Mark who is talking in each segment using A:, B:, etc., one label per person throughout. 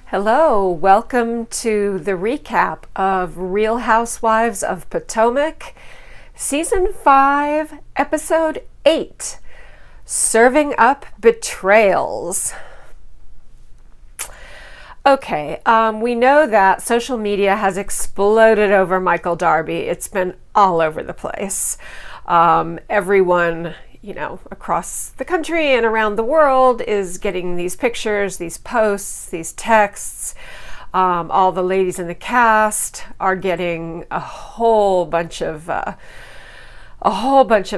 A: Hello, welcome to the recap of Real Housewives of Potomac, Season 5, Episode 8, Serving Up Betrayals. Okay, we know that social media has exploded over Michael Darby. It's been all over the place. Everyone, across the country and around the world is getting these pictures, these posts, these texts. All the ladies in the cast are getting a whole bunch of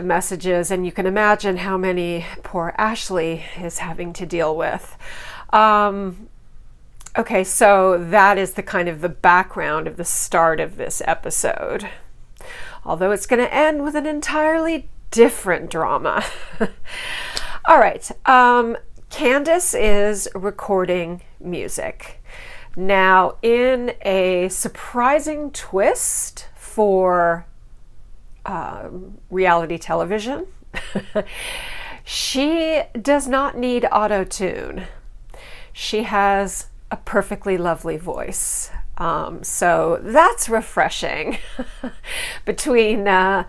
A: messages, and you can imagine how many poor Ashley is having to deal with. Okay, so that is the kind of the background of the start of this episode. Although it's going to end with an entirely different drama. All right. Candiace is recording music. Now, in a surprising twist for reality television, she does not need auto-tune. She has a perfectly lovely voice. So that's refreshing between the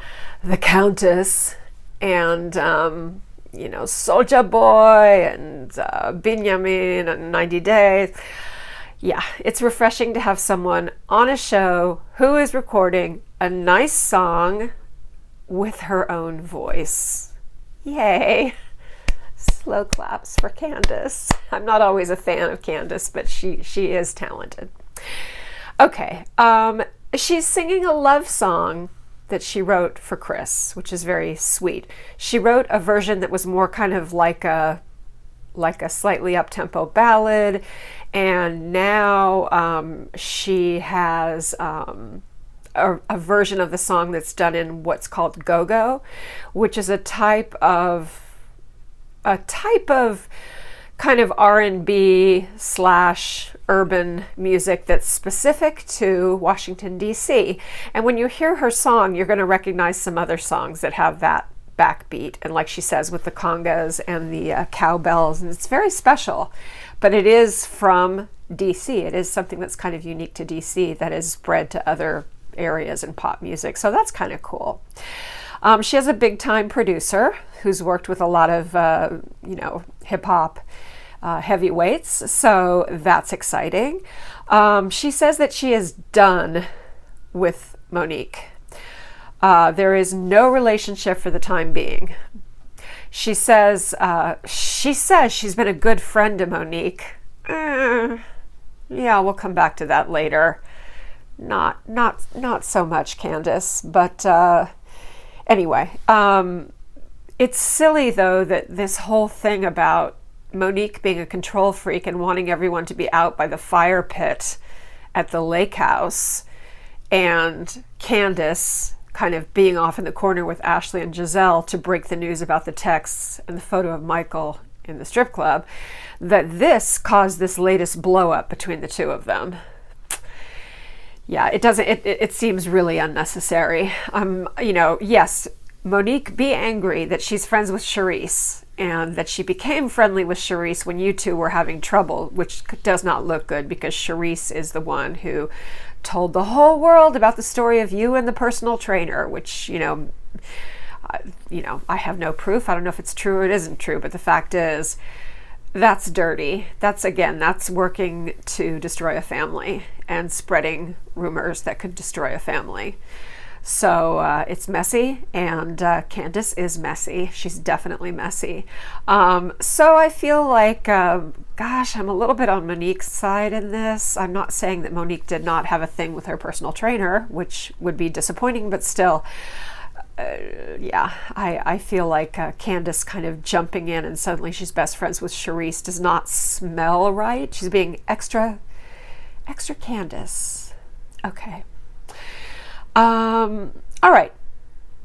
A: Countess and, Soulja Boy and Benjamin and 90 Days. Yeah, it's refreshing to have someone on a show who is recording a nice song with her own voice. Yay. Slow claps for Candiace. I'm not always a fan of Candiace, but she is talented. Okay, she's singing a love song that she wrote for Chris, which is very sweet. She wrote a version that was more kind of like a slightly up-tempo ballad, and now she has a version of the song that's done in what's called go-go, which is a type of kind of R&B / urban music that's specific to Washington, D.C. And when you hear her song, you're going to recognize some other songs that have that backbeat. And like she says, with the congas and the cowbells, and it's very special. But it is from D.C. It is something that's kind of unique to D.C. that is spread to other areas in pop music. So that's kind of cool. She has a big-time producer who's worked with a lot of, hip-hop heavyweights, so that's exciting. She says that she is done with Monique. There is no relationship for the time being. She says she's been a good friend to Monique. Yeah, we'll come back to that later. Not so much, Candiace, but anyway, it's silly though that this whole thing about Monique being a control freak and wanting everyone to be out by the fire pit at the lake house, and Candiace kind of being off in the corner with Ashley and Gizelle to break the news about the texts and the photo of Michael in the strip club, that this caused this latest blow up between the two of them. Yeah, it seems really unnecessary. Yes, Monique, be angry that she's friends with Charisse and that she became friendly with Charisse when you two were having trouble, which does not look good because Charisse is the one who told the whole world about the story of you and the personal trainer, which, I have no proof. I don't know if it's true or it isn't true, but the fact is, that's dirty. That's working to destroy a family and spreading rumors that could destroy a family. So it's messy, and Candiace is messy. She's definitely messy. So I feel like, gosh, I'm a little bit on Monique's side in this. I'm not saying that Monique did not have a thing with her personal trainer, which would be disappointing, but still, I feel like Candiace kind of jumping in and suddenly she's best friends with Charisse does not smell right. She's being extra Candiace. Okay. All right.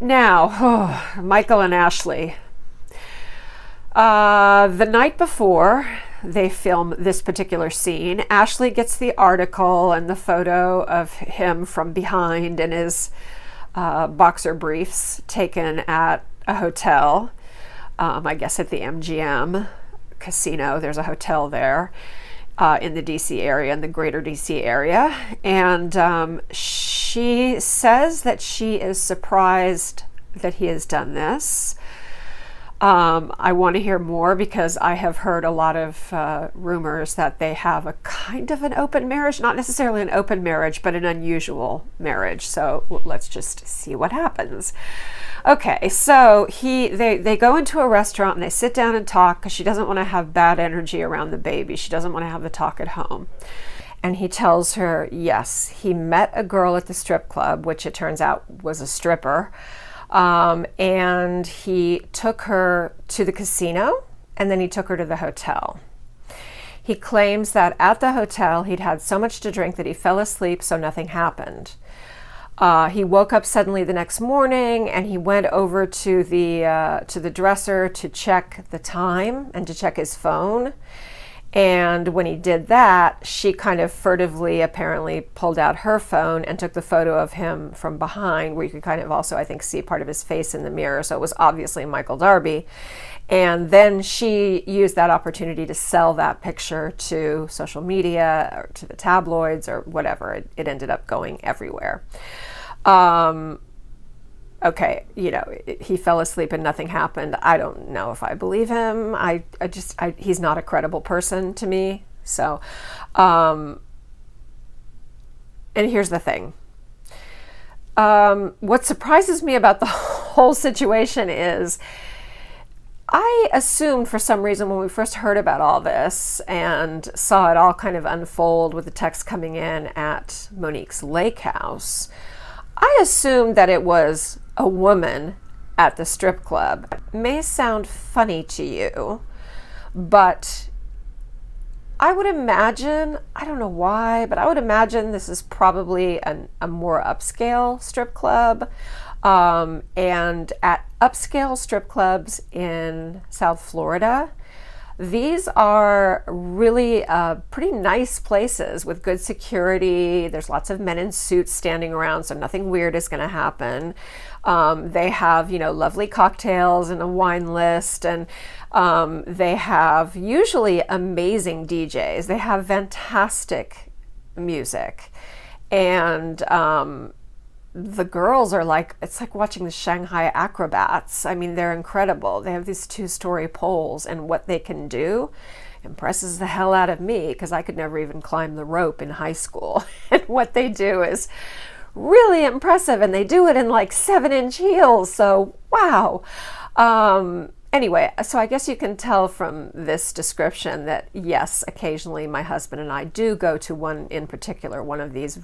A: Now, Michael and Ashley. The night before they film this particular scene, Ashley gets the article and the photo of him from behind in his boxer briefs taken at a hotel, I guess at the MGM casino. There's a hotel there in the DC area, in the greater DC area. And she says that she is surprised that he has done this. I want to hear more because I have heard a lot of rumors that they have a kind of an open marriage, not necessarily an open marriage, but an unusual marriage. So let's just see what happens. Okay, so they go into a restaurant and they sit down and talk because she doesn't want to have bad energy around the baby. She doesn't want to have the talk at home. And he tells her, yes, he met a girl at the strip club, which it turns out was a stripper. And he took her to the casino and then he took her to the hotel. He claims that at the hotel he'd had so much to drink that he fell asleep, so nothing happened. He woke up suddenly the next morning and he went over to the dresser to check the time and to check his phone. And when he did that, she kind of furtively apparently pulled out her phone and took the photo of him from behind, where you could kind of also, I think, see part of his face in the mirror. So it was obviously Michael Darby. And then she used that opportunity to sell that picture to social media or to the tabloids or whatever. It ended up going everywhere. Okay, he fell asleep and nothing happened. I don't know if I believe him. He's not a credible person to me. So, and here's the thing. What surprises me about the whole situation is I assumed for some reason when we first heard about all this and saw it all kind of unfold with the text coming in at Monique's lake house, I assumed that it was a woman at the strip club. It may sound funny to you, but I would imagine, I don't know why, but I would imagine this is probably a more upscale strip club. And at upscale strip clubs in South Florida, these are really pretty nice places with good security. There's lots of men in suits standing around, so nothing weird is going to happen. They have, lovely cocktails and a wine list, and they have usually amazing DJs. They have fantastic music, and the girls are it's like watching the Shanghai acrobats. I mean, they're incredible. They have these 2-story poles, and what they can do impresses the hell out of me because I could never even climb the rope in high school. And what they do is really impressive, and they do it in 7-inch heels. So, wow. Anyway, so I guess you can tell from this description that, yes, occasionally my husband and I do go to one in particular, one of these,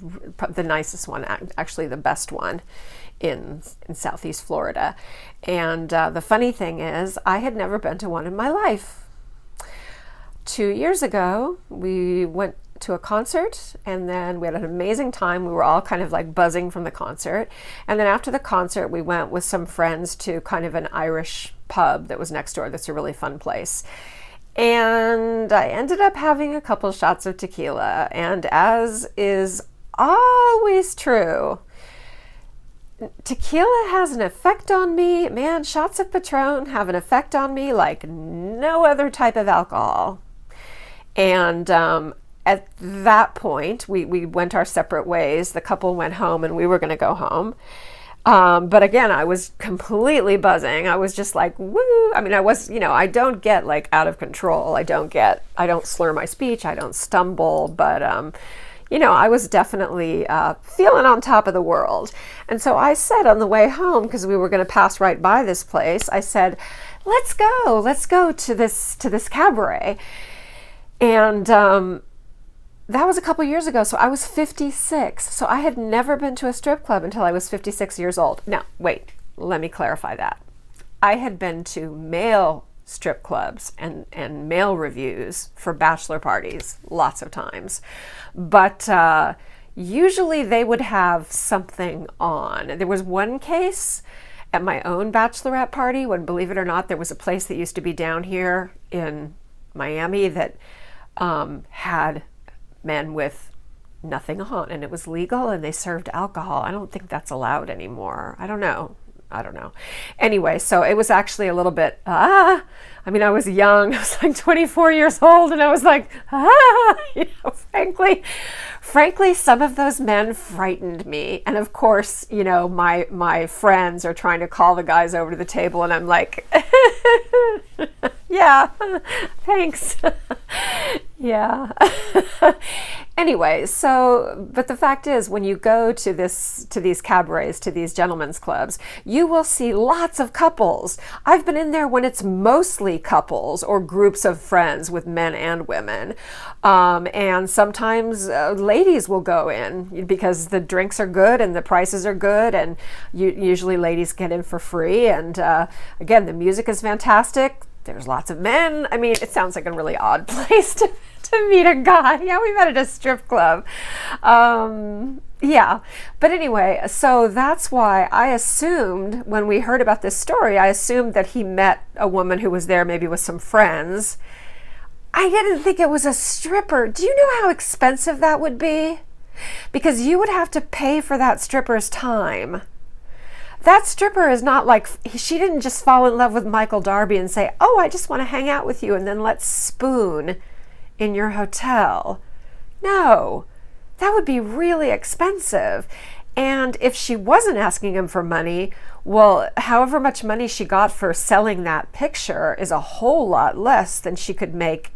A: the nicest one, actually the best one in Southeast Florida. And the funny thing is, I had never been to one in my life. 2 years ago, we went to a concert, and then we had an amazing time. We were all kind of buzzing from the concert. And then after the concert, we went with some friends to kind of an Irish pub that was next door. That's a really fun place. And I ended up having a couple shots of tequila. And as is always true, tequila has an effect on me. Man, shots of Patron have an effect on me like no other type of alcohol. And at that point, we went our separate ways. The couple went home and we were going to go home. But again, I was completely buzzing. I was just woo. I mean, I was, I don't get out of control. I don't slur my speech. I don't stumble, but, I was definitely feeling on top of the world. And so I said on the way home, because we were going to pass right by this place, I said, let's go to this cabaret. And, that was a couple years ago, so I was 56. So I had never been to a strip club until I was 56 years old. Now, wait, let me clarify that. I had been to male strip clubs and male reviews for bachelor parties lots of times. But usually they would have something on. There was one case, at my own bachelorette party when, believe it or not, there was a place that used to be down here in Miami that had men with nothing on, and it was legal, and they served alcohol. I don't think that's allowed anymore. I don't know. Anyway, so it was actually a little bit, I mean, I was young. I was like 24 years old, and I was like, frankly, some of those men frightened me. And of course, my friends are trying to call the guys over to the table, and I'm like, yeah, thanks. Yeah. Anyway, but the fact is, when you go to these cabarets, to these gentlemen's clubs, you will see lots of couples. I've been in there when it's mostly couples or groups of friends with men and women. And sometimes ladies will go in because the drinks are good and the prices are good, and usually ladies get in for free. And again, the music is fantastic. There's lots of men. I mean, it sounds like a really odd place to meet a guy. Yeah, we met at a strip club. Yeah, but anyway, so that's why I assumed, when we heard about this story, I assumed that he met a woman who was there maybe with some friends. I didn't think it was a stripper. Do you know how expensive that would be? Because you would have to pay for that stripper's time. That stripper is not like, she didn't just fall in love with Michael Darby and say, oh, I just want to hang out with you and then let's spoon in your hotel. No, that would be really expensive. And if she wasn't asking him for money, well, however much money she got for selling that picture is a whole lot less than she could make,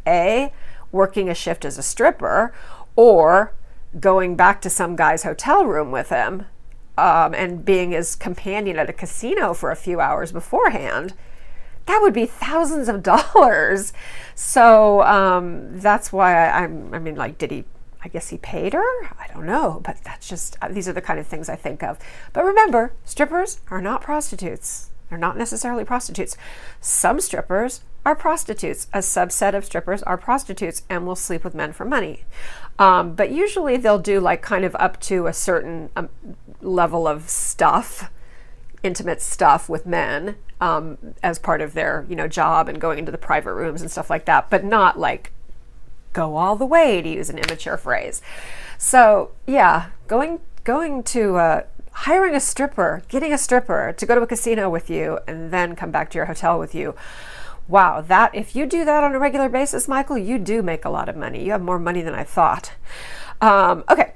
A: working a shift as a stripper, or going back to some guy's hotel room with him, and being his companion at a casino for a few hours beforehand. That would be thousands of dollars. So that's why I mean, like, I guess he paid her? I don't know, but that's just, these are the kind of things I think of. But remember, strippers are not prostitutes. They're not necessarily prostitutes. Some strippers are prostitutes. A subset of strippers are prostitutes and will sleep with men for money. But usually they'll do like kind of up to a certain level of stuff, intimate stuff with men, as part of their, job, and going into the private rooms and stuff like that, but not like go all the way, to use an immature phrase. So yeah, going to hiring a stripper, getting a stripper to go to a casino with you and then come back to your hotel with you. Wow, that, if you do that on a regular basis, Michael, you do make a lot of money. You have more money than I thought. Okay,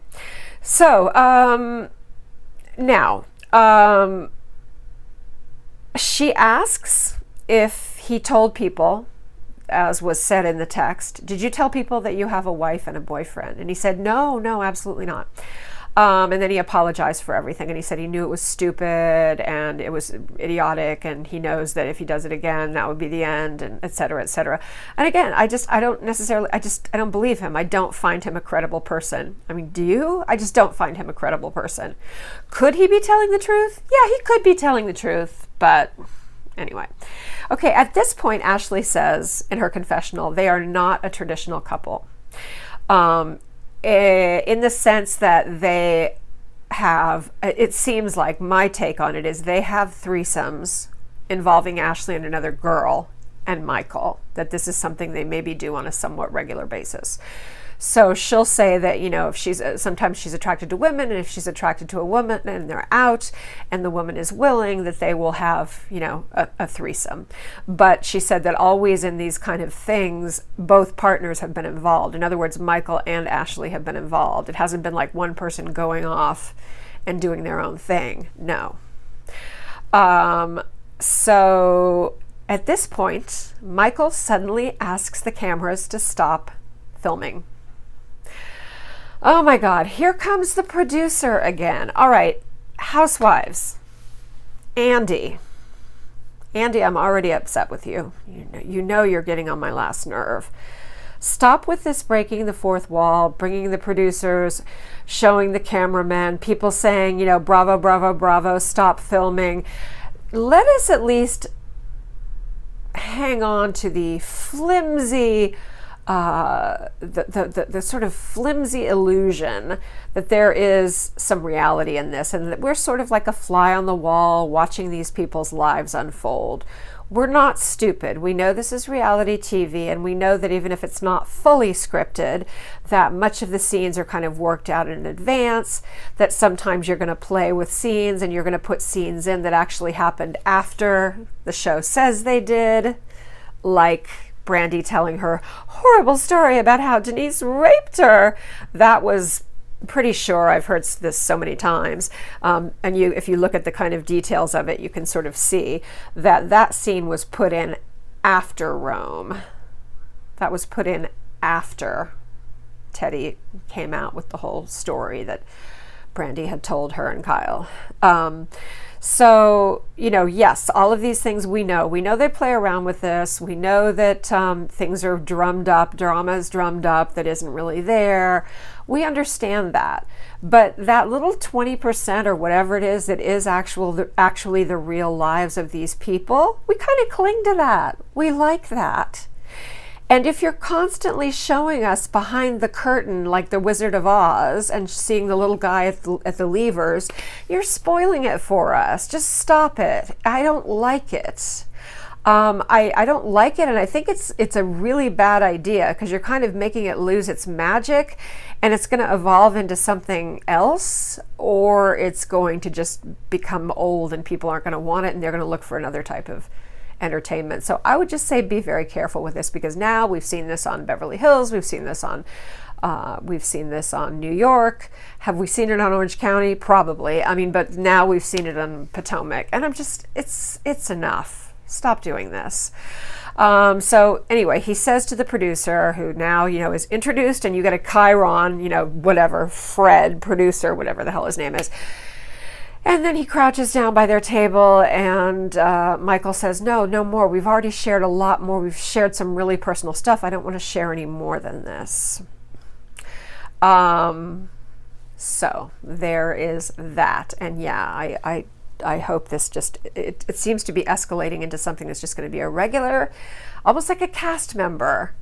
A: so now, she asks if he told people, as was said in the text, did you tell people that you have a wife and a boyfriend? And he said, no, absolutely not. And then he apologized for everything, and he said he knew it was stupid and it was idiotic, and he knows that if he does it again, that would be the end, and et cetera, et cetera. And again, I don't believe him. I don't find him a credible person. I mean, do you? I just don't find him a credible person. Could he be telling the truth? Yeah, he could be telling the truth, but anyway. Okay, at this point, Ashley says in her confessional, they are not a traditional couple. In the sense that they have, it seems like my take on it is they have threesomes involving Ashley and another girl and Michael, that this is something they maybe do on a somewhat regular basis. So she'll say that, if sometimes she's attracted to women, and if she's attracted to a woman and they're out and the woman is willing, that they will have, a threesome. But she said that always in these kind of things, both partners have been involved. In other words, Michael and Ashley have been involved. It hasn't been like one person going off and doing their own thing. No. So at this point, Michael suddenly asks the cameras to stop filming. Oh my God, here comes the producer again. All right, Housewives. Andy, I'm already upset with you. You know you're getting on my last nerve. Stop with this breaking the fourth wall, bringing the producers, showing the cameramen, people saying, bravo, bravo, bravo, stop filming. Let us at least hang on to the flimsy the sort of flimsy illusion that there is some reality in this, and that we're sort of like a fly on the wall watching these people's lives unfold. We're not stupid. We know this is reality TV, and we know that even if it's not fully scripted, that much of the scenes are kind of worked out in advance, that sometimes you're going to play with scenes and you're going to put scenes in that actually happened after the show says they did, like Brandy telling her horrible story about how Denise raped her. That was pretty sure. I've heard this so many times. And if you look at the kind of details of it, you can sort of see that that scene was put in after Rome. That was put in after Teddy came out with the whole story that Brandy had told her and Kyle. So, yes, all of these things we know. We know they play around with this. We know that things are drummed up, drama is drummed up that isn't really there. We understand that. But that little 20% or whatever it is that is actually the real lives of these people, we kind of cling to that. We like that. And if you're constantly showing us behind the curtain like the Wizard of Oz and seeing the little guy at the levers, you're spoiling it for us. Just stop it. I don't like it. I don't like it, and I think it's a really bad idea, because you're kind of making it lose its magic, and it's going to evolve into something else, or it's going to just become old and people aren't going to want it and they're going to look for another type of entertainment. So I would just say be very careful with this, because now we've seen this on Beverly Hills, we've seen this on New York. Have we seen it on Orange County? Probably. I mean, but now we've seen it on Potomac, and it's enough. Stop doing this. So anyway, he says to the producer, who now, is introduced, and you get a Chiron, whatever, Fred, producer, whatever the hell his name is. And then he crouches down by their table, and Michael says, no more. We've already shared a lot more. We've shared some really personal stuff. I don't want to share any more than this. So there is that. And yeah, I hope this it seems to be escalating into something that's just going to be a regular, almost like a cast member.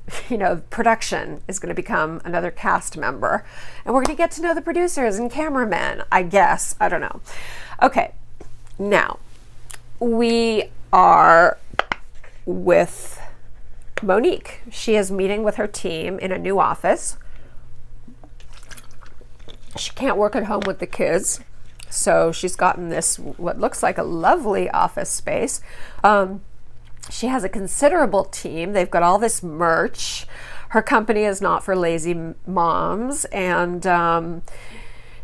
A: Production is going to become another cast member, and we're going to get to know the producers and cameramen, I guess. I don't know. Okay, now we are with Monique. She is meeting with her team in a new office. She can't work at home with the kids, so she's gotten this, what looks like a lovely office space. She has a considerable team. They've got all this merch. Her company is not for lazy moms, and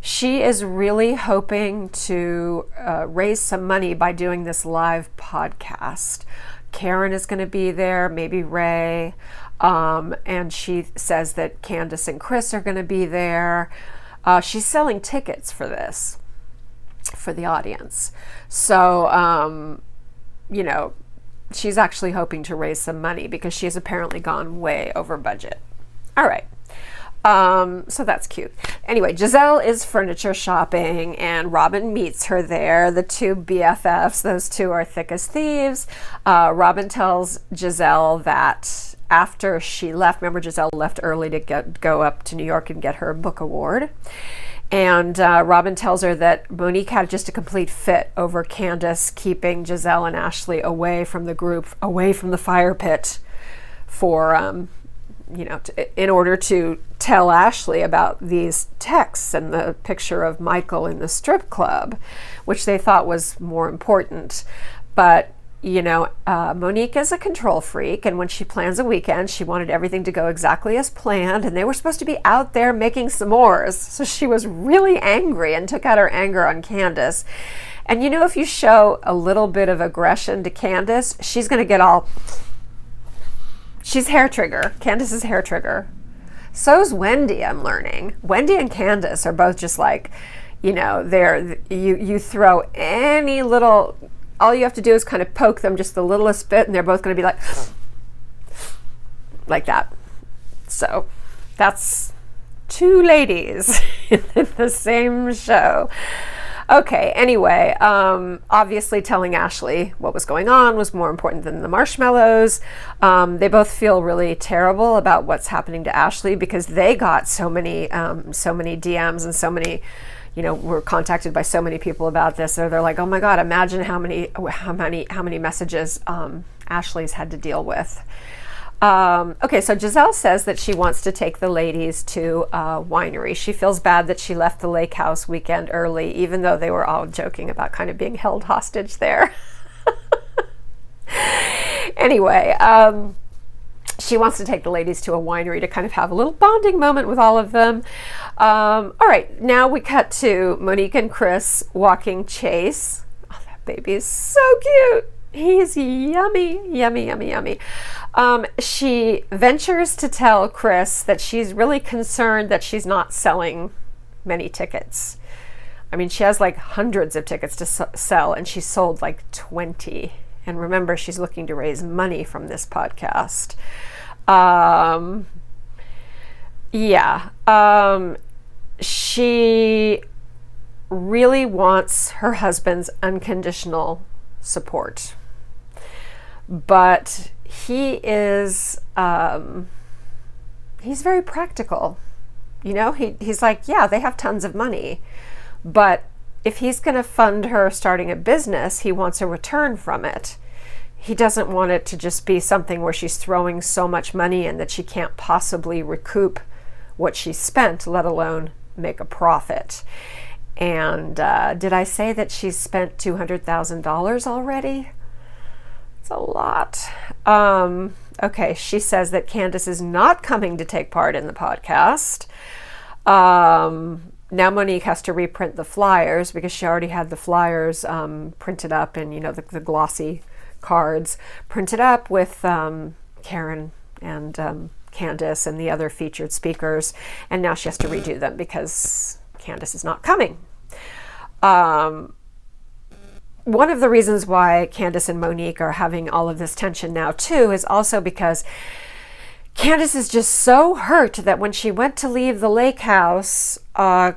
A: she is really hoping to raise some money by doing this live podcast. Karen is going to be there, maybe Ray, and she says that Candiace and Chris are going to be there. She's selling tickets for this, for the audience. So, she's actually hoping to raise some money, because she has apparently gone way over budget. All right. So that's cute. Anyway, Gizelle is furniture shopping, and Robin meets her there. The two BFFs, those two are thick as thieves. Robin tells Gizelle that after she left, remember Gizelle left early to go up to New York and get her book award. And Robin tells her that Monique had just a complete fit over Candiace keeping Gizelle and Ashley away from the group, away from the fire pit, for, in order to tell Ashley about these texts and the picture of Michael in the strip club, which they thought was more important. But Monique is a control freak, and when she plans a weekend, she wanted everything to go exactly as planned, and they were supposed to be out there making s'mores. So she was really angry and took out her anger on Candiace. And if you show a little bit of aggression to Candiace, she's going to get all... She's hair trigger. Candiace is hair trigger. So's Wendy, I'm learning. Wendy and Candiace are both just like, you throw any little... All you have to do is kind of poke them just the littlest bit, and they're both going to be like that. So that's two ladies in the same show. Okay, anyway, obviously telling Ashley what was going on was more important than the marshmallows. They both feel really terrible about what's happening to Ashley because they got so many DMs and so many, were contacted by so many people about this. So they're like, oh my God, imagine how many messages Ashley's had to deal with. Okay, so Gizelle says that she wants to take the ladies to a winery. She feels bad that she left the lake house weekend early, even though they were all joking about kind of being held hostage there. Anyway, she wants to take the ladies to a winery to kind of have a little bonding moment with all of them. All right, now we cut to Monique and Chris walking Chase. Oh, that baby is so cute. He's yummy, yummy, yummy, yummy. She ventures to tell Chris that she's really concerned that she's not selling many tickets. I mean, she has like hundreds of tickets to sell, and she sold like 20. And remember, she's looking to raise money from this podcast. She really wants her husband's unconditional support. But he is, he's very practical. He's like, yeah, they have tons of money, but if he's going to fund her starting a business, he wants a return from it. He doesn't want it to just be something where she's throwing so much money in that she can't possibly recoup what she spent, let alone make a profit. And did I say that she's spent $200,000 already? It's a lot. Okay, she says that Candiace is not coming to take part in the podcast. Now Monique has to reprint the flyers because she already had the flyers printed up, and the glossy cards printed up with Karen and Candiace and the other featured speakers, and now she has to redo them because Candiace is not coming. One of the reasons why Candiace and Monique are having all of this tension now too is also because Candiace is just so hurt that when she went to leave the lake house,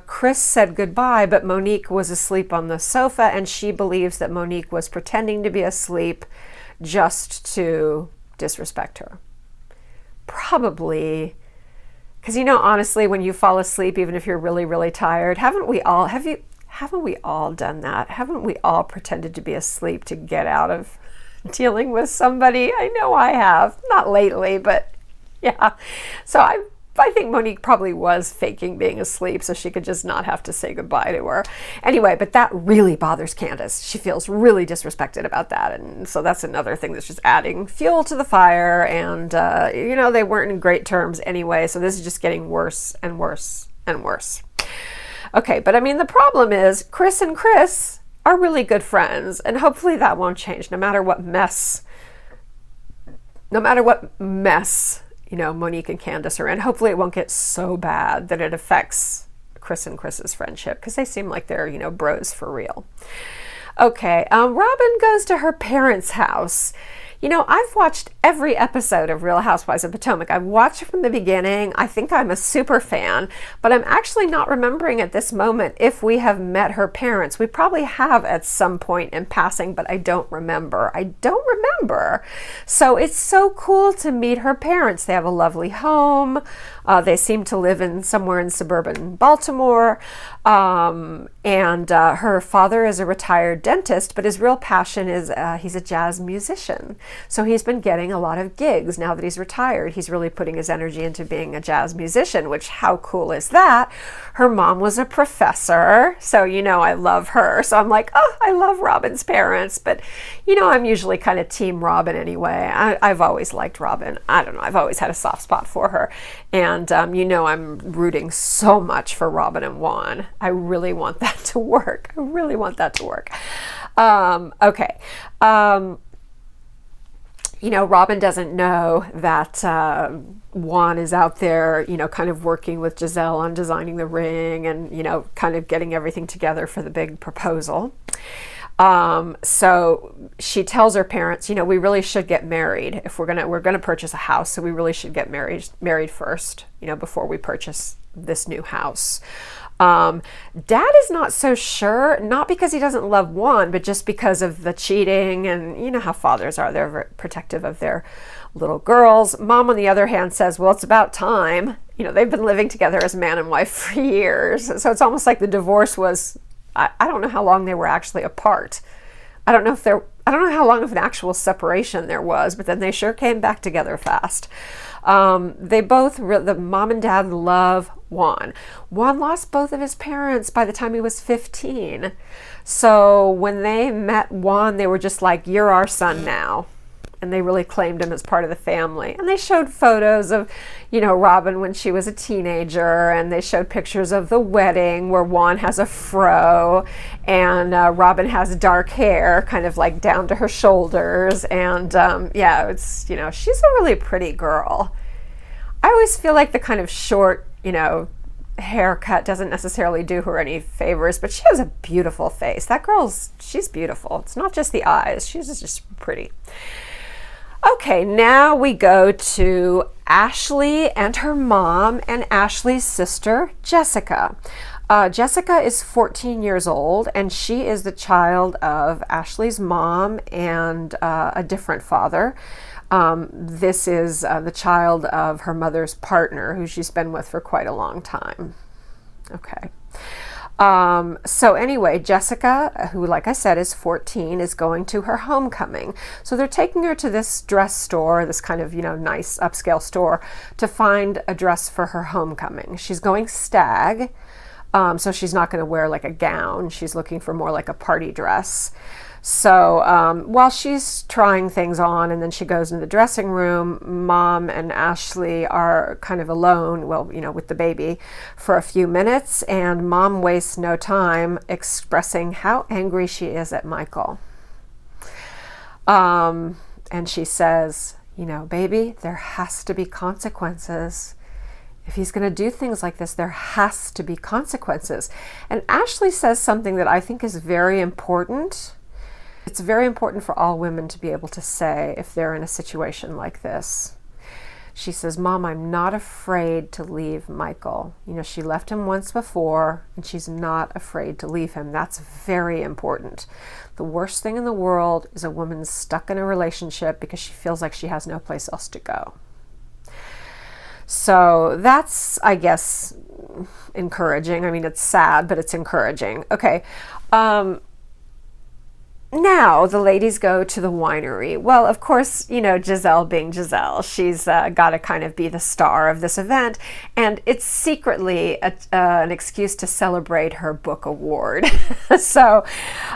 A: Chris said goodbye, but Monique was asleep on the sofa, and she believes that Monique was pretending to be asleep just to disrespect her. Probably, because honestly, when you fall asleep, even if you're really, really tired, haven't we all done that? Haven't we all pretended to be asleep to get out of dealing with somebody? I know I have. Not lately, but yeah. So I think Monique probably was faking being asleep so she could just not have to say goodbye to her. Anyway, but that really bothers Candiace. She feels really disrespected about that. And so that's another thing that's just adding fuel to the fire. And, they weren't in great terms anyway. So this is just getting worse and worse and worse. Okay, but I mean, the problem is Chris and Chris are really good friends, and hopefully that won't change no matter what mess, Monique and Candiace are in. Hopefully it won't get so bad that it affects Chris and Chris's friendship, because they seem like they're, bros for real. Okay, Robin goes to her parents' house. I've watched every episode of Real Housewives of Potomac. I've watched it from the beginning. I think I'm a super fan, but I'm actually not remembering at this moment if we have met her parents. We probably have at some point in passing, but I don't remember. So it's so cool to meet her parents. They have a lovely home. They seem to live somewhere in suburban Baltimore. And her father is a retired dentist, but his real passion is he's a jazz musician. So he's been getting a lot of gigs now that he's retired. He's really putting his energy into being a jazz musician, which how cool is that? Her mom was a professor, so I love her. So I'm like, oh, I love Robin's parents, but I'm usually kind of team Robin anyway. I've always liked Robin. I don't know, I've always had a soft spot for her. And I'm rooting so much for Robin and Juan. I really want that to work. Okay. Robin doesn't know that Juan is out there, kind of working with Gizelle on designing the ring and, kind of getting everything together for the big proposal. So she tells her parents, we really should get married if we're gonna purchase a house. So we really should get married first, before we purchase this new house. Dad is not so sure, not because he doesn't love Juan, but just because of the cheating, and you know how fathers are, they're very protective of their little girls. Mom, on the other hand, says, well, it's about time. You know, they've been living together as man and wife for years. So it's almost like the divorce was, I don't know how long they were actually apart. I don't know how long of an actual separation there was, but then they sure came back together fast. The mom and dad love Juan. Juan lost both of his parents by the time he was 15. So when they met Juan, they were just like, you're our son now. And they really claimed him as part of the family. And they showed photos of, you know, Robin when she was a teenager, and they showed pictures of the wedding where Juan has a fro and Robin has dark hair, kind of like down to her shoulders. And yeah, it's, you know, she's a really pretty girl. I always feel like the kind of short, you know, haircut doesn't necessarily do her any favors, but she has a beautiful face. That she's beautiful. It's not just the eyes. She's just pretty. Okay, now we go to Ashley and her mom and Ashley's sister, Jessica. Jessica is 14 years old, and she is the child of Ashley's mom and a different father. This is the child of her mother's partner, who she's been with for quite a long time. Okay. So anyway, Jessica, who, like I said, is 14, is going to her homecoming. So they're taking her to this dress store, this kind of, you know, nice upscale store, to find a dress for her homecoming. She's going stag, so she's not going to wear like a gown. She's looking for more like a party dress. So while she's trying things on, and then she goes into the dressing room, Mom and Ashley are kind of alone, well, you know, with the baby for a few minutes, and Mom wastes no time expressing how angry she is at Michael. And she says, you know, baby, there has to be consequences. If he's going to do things like this, there has to be consequences. And Ashley says something that I think is very important. It's very important for all women to be able to say if they're in a situation like this. She says, Mom, I'm not afraid to leave Michael. You know, she left him once before, and she's not afraid to leave him. That's very important. The worst thing in the world is a woman stuck in a relationship because she feels like she has no place else to go. So that's, I guess, encouraging. I mean, it's sad, but it's encouraging. Okay. Now the ladies go to the winery. Well, of course, you know, Gizelle being Gizelle, she's got to kind of be the star of this event, and it's secretly an excuse to celebrate her book award. So,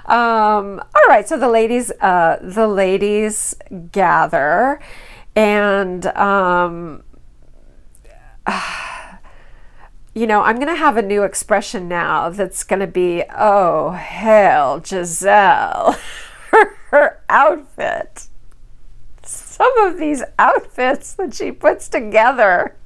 A: all right. So the ladies gather, and you know, I'm going to have a new expression now that's going to be, oh, hell, Gizelle. Her outfit. Some of these outfits that she puts together.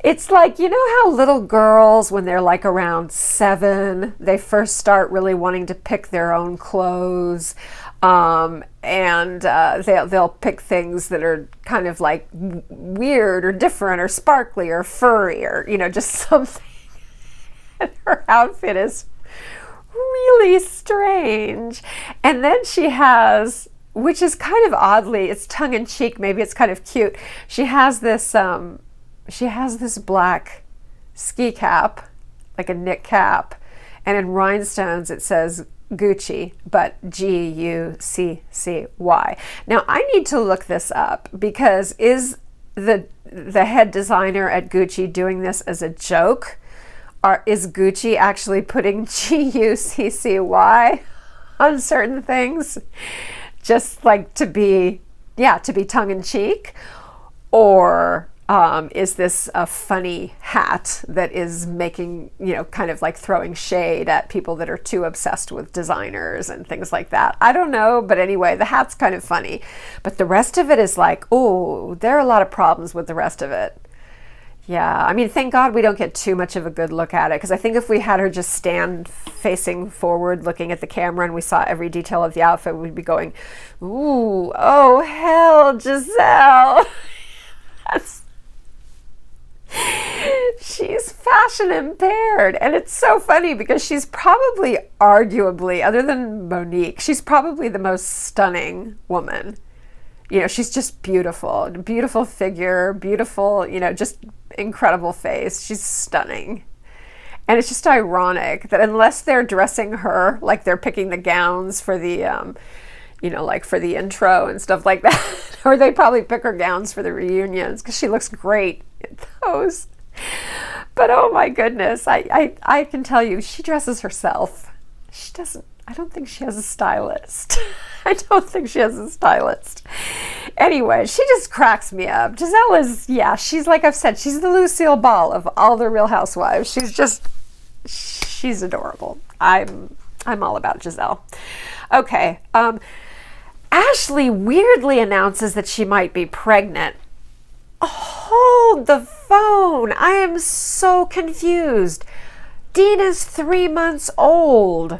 A: It's like, you know how little girls, when they're like around 7, they first start really wanting to pick their own clothes. And they'll pick things that are kind of like weird or different or sparkly or furry or, you know, just something. And her outfit is really strange. And then she has, which is kind of oddly, it's tongue-in-cheek, maybe it's kind of cute. She has this black ski cap, like a knit cap, and in rhinestones it says Gucci, but Gucci. Now I need to look this up, because is the head designer at Gucci doing this as a joke, or is Gucci actually putting Gucci on certain things, just like to be tongue-in-cheek, or is this a funny hat that is making, you know, kind of like throwing shade at people that are too obsessed with designers and things like that? I don't know, but anyway, the hat's kind of funny. But the rest of it is like, oh, there are a lot of problems with the rest of it. Yeah, I mean, thank God we don't get too much of a good look at it, because I think if we had her just stand facing forward looking at the camera and we saw every detail of the outfit, we'd be going, ooh, oh, hell, Gizelle. She's compassion impaired. And it's so funny because she's probably, arguably, other than Monique, she's probably the most stunning woman. You know, she's just beautiful, beautiful figure, beautiful, you know, just incredible face. She's stunning. And it's just ironic that unless they're dressing her, like they're picking the gowns for the, you know, like for the intro and stuff like that, or they probably pick her gowns for the reunions because she looks great in those. But oh my goodness, I can tell you, she dresses herself. She doesn't, I don't think she has a stylist. I don't think she has a stylist. Anyway, she just cracks me up. Gizelle is, yeah, she's, like I've said, she's the Lucille Ball of all the Real Housewives. She's adorable. I'm all about Gizelle. Okay. Ashley weirdly announces that she might be pregnant. Hold the phone. I am so confused. Dina's 3 months old.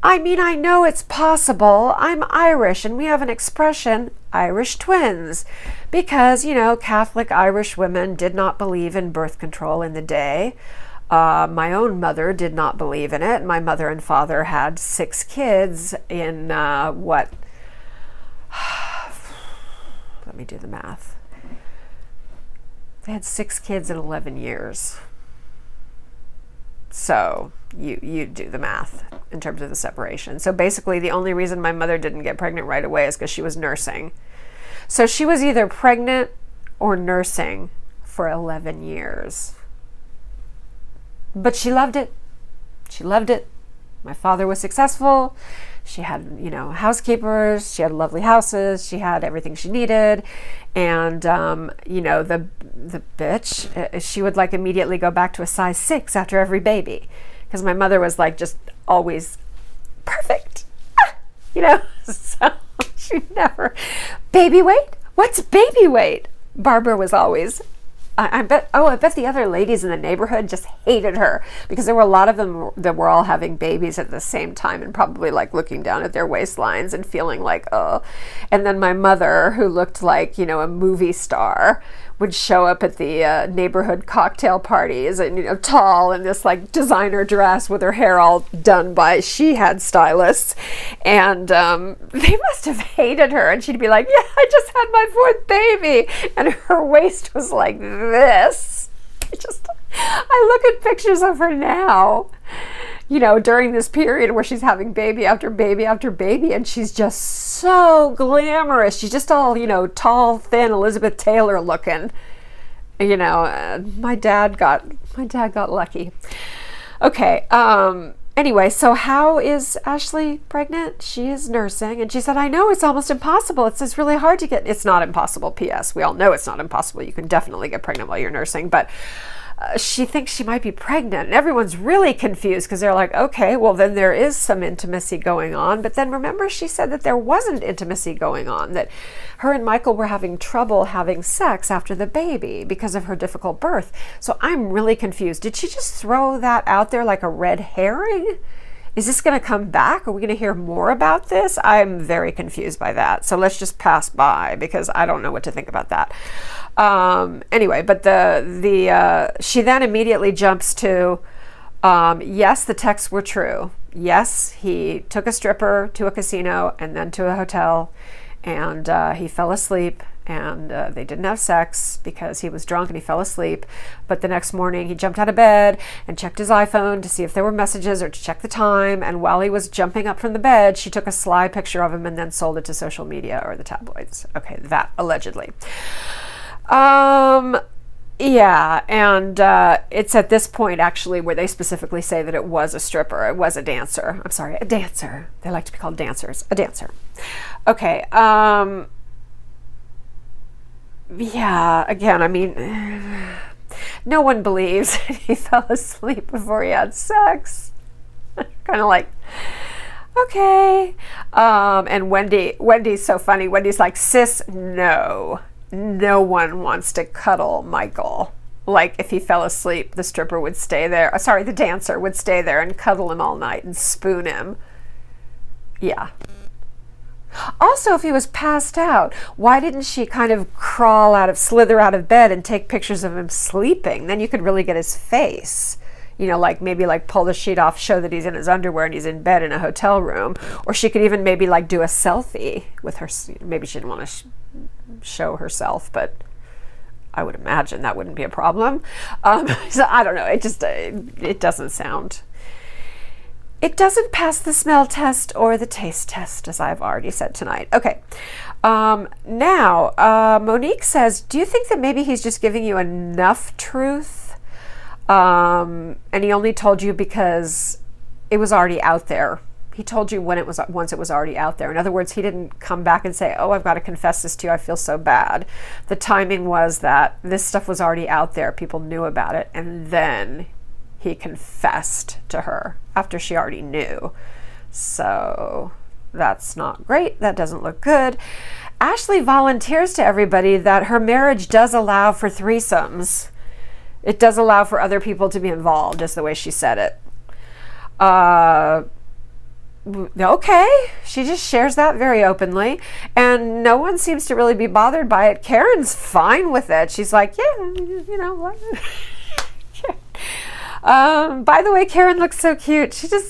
A: I mean, I know it's possible. I'm Irish, and we have an expression, Irish twins, because, you know, Catholic Irish women did not believe in birth control in the day. My own mother did not believe in it. My mother and father had 6 kids in what? Let me do the math. They had 6 kids in 11 years. So you do the math in terms of the separation. So basically the only reason my mother didn't get pregnant right away is because she was nursing. So she was either pregnant or nursing for 11 years. But she loved it. She loved it. My father was successful. She had, you know, housekeepers. She had lovely houses. She had everything she needed. And, you know, the bitch, she would like immediately go back to a size 6 after every baby. Because my mother was like just always perfect. You know, so she never, baby weight? What's baby weight? Barbara was always, I bet the other ladies in the neighborhood just hated her because there were a lot of them that were all having babies at the same time and probably like looking down at their waistlines and feeling like, oh. And then my mother, who looked like, you know, a movie star, would show up at the neighborhood cocktail parties and, you know, tall in this like designer dress with her hair all done by, she had stylists. And they must have hated her. And she'd be like, yeah, I just had my 4th baby. And her waist was like this. I look at pictures of her now, you know, during this period where she's having baby after baby after baby, and she's just so glamorous. She's just all, you know, tall, thin, Elizabeth Taylor looking. You know, my dad got lucky. Okay. Anyway, so how is Ashley pregnant? She is nursing, and she said, I know it's almost impossible. It's really hard to get. It's not impossible, P.S. We all know it's not impossible. You can definitely get pregnant while you're nursing, but she thinks she might be pregnant, and everyone's really confused because they're like, okay, well then there is some intimacy going on. But then remember, she said that there wasn't intimacy going on, that her and Michael were having trouble having sex after the baby because of her difficult birth. So I'm really confused. Did she just throw that out there like a red herring? Is this going to come back? Are we going to hear more about this? I'm very confused by that. So let's just pass by because I don't know what to think about that. Anyway, but she then immediately jumps to, yes, the texts were true. Yes, he took a stripper to a casino and then to a hotel, and he fell asleep, and they didn't have sex because he was drunk and he fell asleep. But the next morning he jumped out of bed and checked his iPhone to see if there were messages or to check the time. And while he was jumping up from the bed, she took a sly picture of him and then sold it to social media or the tabloids. Okay, that allegedly. Yeah, and it's at this point actually where they specifically say that it was a stripper. It was a dancer. I'm sorry, a dancer. They like to be called dancers. A dancer. Okay. Yeah, again, I mean, no one believes he fell asleep before he had sex. Kind of like, okay. And Wendy's so funny. Wendy's like, sis, no one wants to cuddle Michael. Like if he fell asleep, the stripper would stay there. The dancer would stay there and cuddle him all night and spoon him. Yeah. Also, if he was passed out, why didn't she kind of slither out of bed and take pictures of him sleeping? Then you could really get his face. You know, like maybe like pull the sheet off, show that he's in his underwear and he's in bed in a hotel room. Or she could even maybe like do a selfie with her. Maybe she didn't want to show herself, but I would imagine that wouldn't be a problem. So I don't know. It doesn't sound. It doesn't pass the smell test or the taste test, as I've already said tonight. Okay. Now, Monique says, do you think that maybe he's just giving you enough truth? And he only told you because it was already out there. He told you once it was already out there. In other words, he didn't come back and say, oh, I've got to confess this to you. I feel so bad. The timing was that this stuff was already out there. People knew about it. And then he confessed to her after she already knew. So that's not great. That doesn't look good. Ashley volunteers to everybody that her marriage does allow for threesomes. It does allow for other people to be involved, is the way she said it. Okay, she just shares that very openly, and no one seems to really be bothered by it. Karen's fine with it. She's like, yeah, you know what? By the way, Karen looks so cute. She's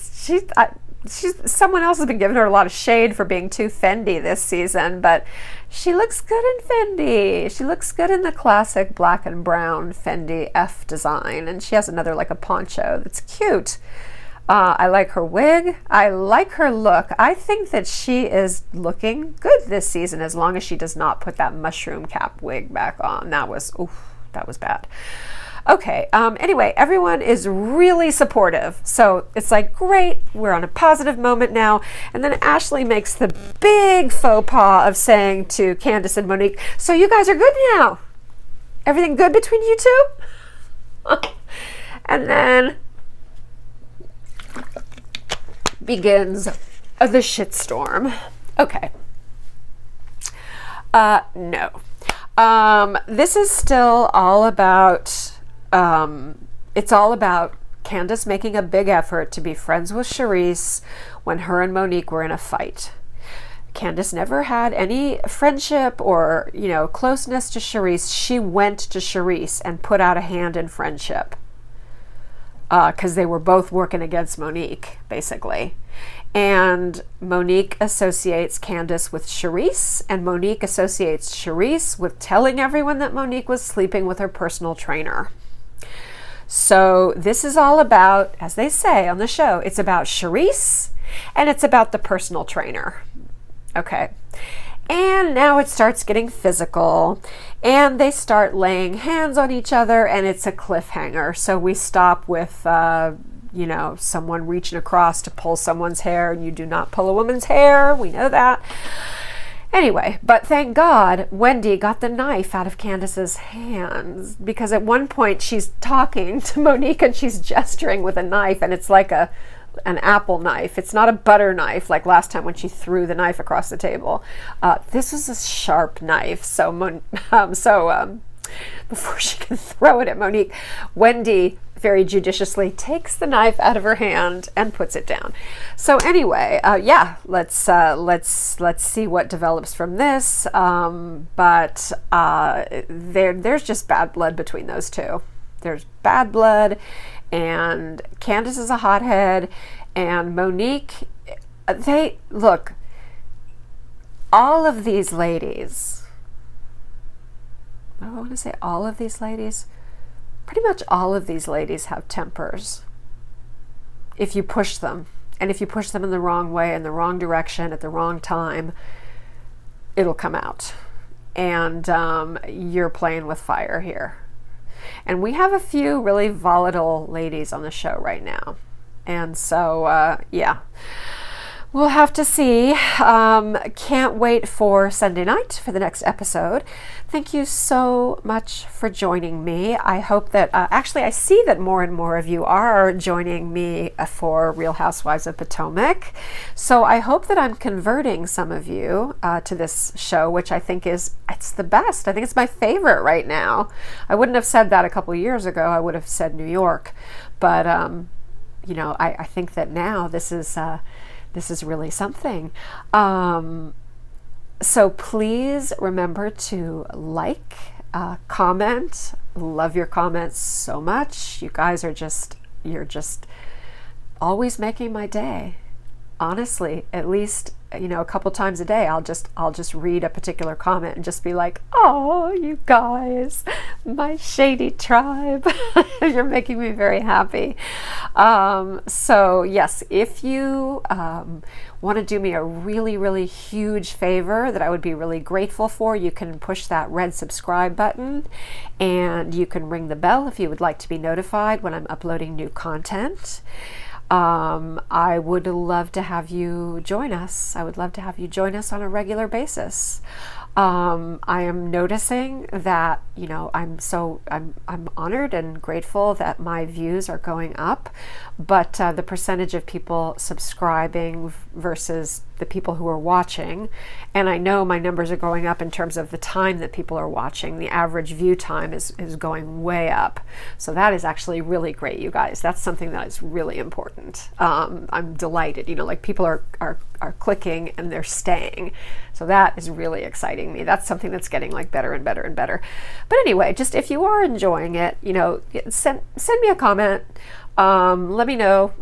A: someone else has been giving her a lot of shade for being too Fendi this season, but she looks good in Fendi. She looks good in the classic black and brown Fendi F design, and she has another like a poncho that's cute. I like her wig. I like her look. I think that she is looking good this season, as long as she does not put that mushroom cap wig back on. That was bad. Okay, anyway, everyone is really supportive. So it's like, great, we're on a positive moment now. And then Ashley makes the big faux pas of saying to Candiace and Monique, so you guys are good now? Everything good between you two? And then begins the shitstorm. Okay. No. This is still all about... it's all about Candiace making a big effort to be friends with Charisse when her and Monique were in a fight. Candiace never had any friendship or, closeness to Charisse. She went to Charisse and put out a hand in friendship because they were both working against Monique, basically. And Monique associates Candiace with Charisse, and Monique associates Charisse with telling everyone that Monique was sleeping with her personal trainer. So this is all about, as they say on the show, it's about Charisse and it's about the personal trainer. Okay. And now it starts getting physical and they start laying hands on each other, and it's a cliffhanger. So we stop with, someone reaching across to pull someone's hair, and you do not pull a woman's hair. We know that. Anyway, but thank God Wendy got the knife out of Candiace's hands, because at one point she's talking to Monique and she's gesturing with a knife, and it's like an apple knife. It's not a butter knife like last time when she threw the knife across the table. This was a sharp knife. So before she can throw it at Monique, Wendy very judiciously takes the knife out of her hand and puts it down. So anyway, let's see what develops from this. But there's just bad blood between those two. There's bad blood, and Candiace is a hothead, and Monique, all of these ladies, I want to say all of these ladies, pretty much all of these ladies have tempers if you push them. And if you push them in the wrong way, in the wrong direction, at the wrong time, it'll come out. And you're playing with fire here. And we have a few really volatile ladies on the show right now. And so, we'll have to see. Can't wait for Sunday night for the next episode. Thank you so much for joining me. I hope that, actually, I see that more and more of you are joining me for Real Housewives of Potomac. So I hope that I'm converting some of you to this show, which I think it's the best. I think it's my favorite right now. I wouldn't have said that a couple of years ago. I would have said New York. But, I think that now this is really something. So please remember to like, comment. Love your comments so much. You guys are you're just always making my day. Honestly, at least, a couple times a day, I'll just read a particular comment and just be like, oh, you guys, my shady tribe. You're making me very happy. So yes, if you want to do me a really, really huge favor that I would be really grateful for, you can push that red subscribe button, and you can ring the bell if you would like to be notified when I'm uploading new content. I would love to have you join us. I would love to have you join us on a regular basis. I am noticing that, I'm honored and grateful that my views are going up, but the percentage of people subscribing versus the people who are watching, and I know my numbers are going up in terms of the time that people are watching. The average view time is going way up. So that is actually really great, you guys. That's something that is really important. I'm delighted, people are clicking and they're staying. So that is really exciting me. That's something that's getting better and better and better. But anyway, just if you are enjoying it, send me a comment. Let me know,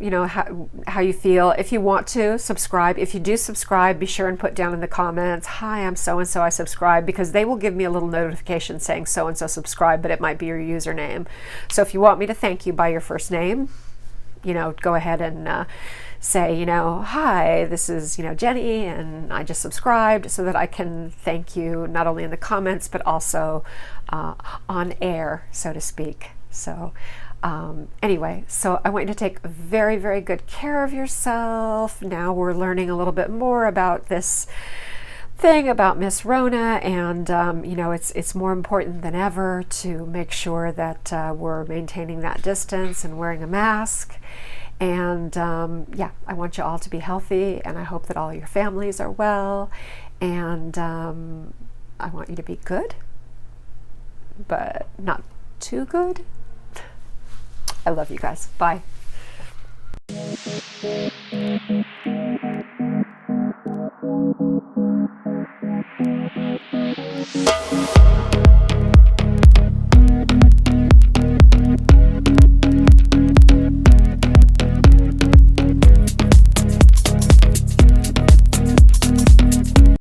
A: how you feel. If you want to subscribe, if you do subscribe, be sure and put down in the comments, hi, I'm so-and-so, I subscribe, because they will give me a little notification saying so-and-so subscribe, but it might be your username. So if you want me to thank you by your first name, go ahead and say, hi, this is, Jenny, and I just subscribed, so that I can thank you not only in the comments, but also on air, so to speak. So anyway, so I want you to take very, very good care of yourself. Now we're learning a little bit more about this thing about Miss Rona, and it's more important than ever to make sure that we're maintaining that distance and wearing a mask. And I want you all to be healthy, and I hope that all your families are well, and I want you to be good, but not too good. I love you guys. Bye.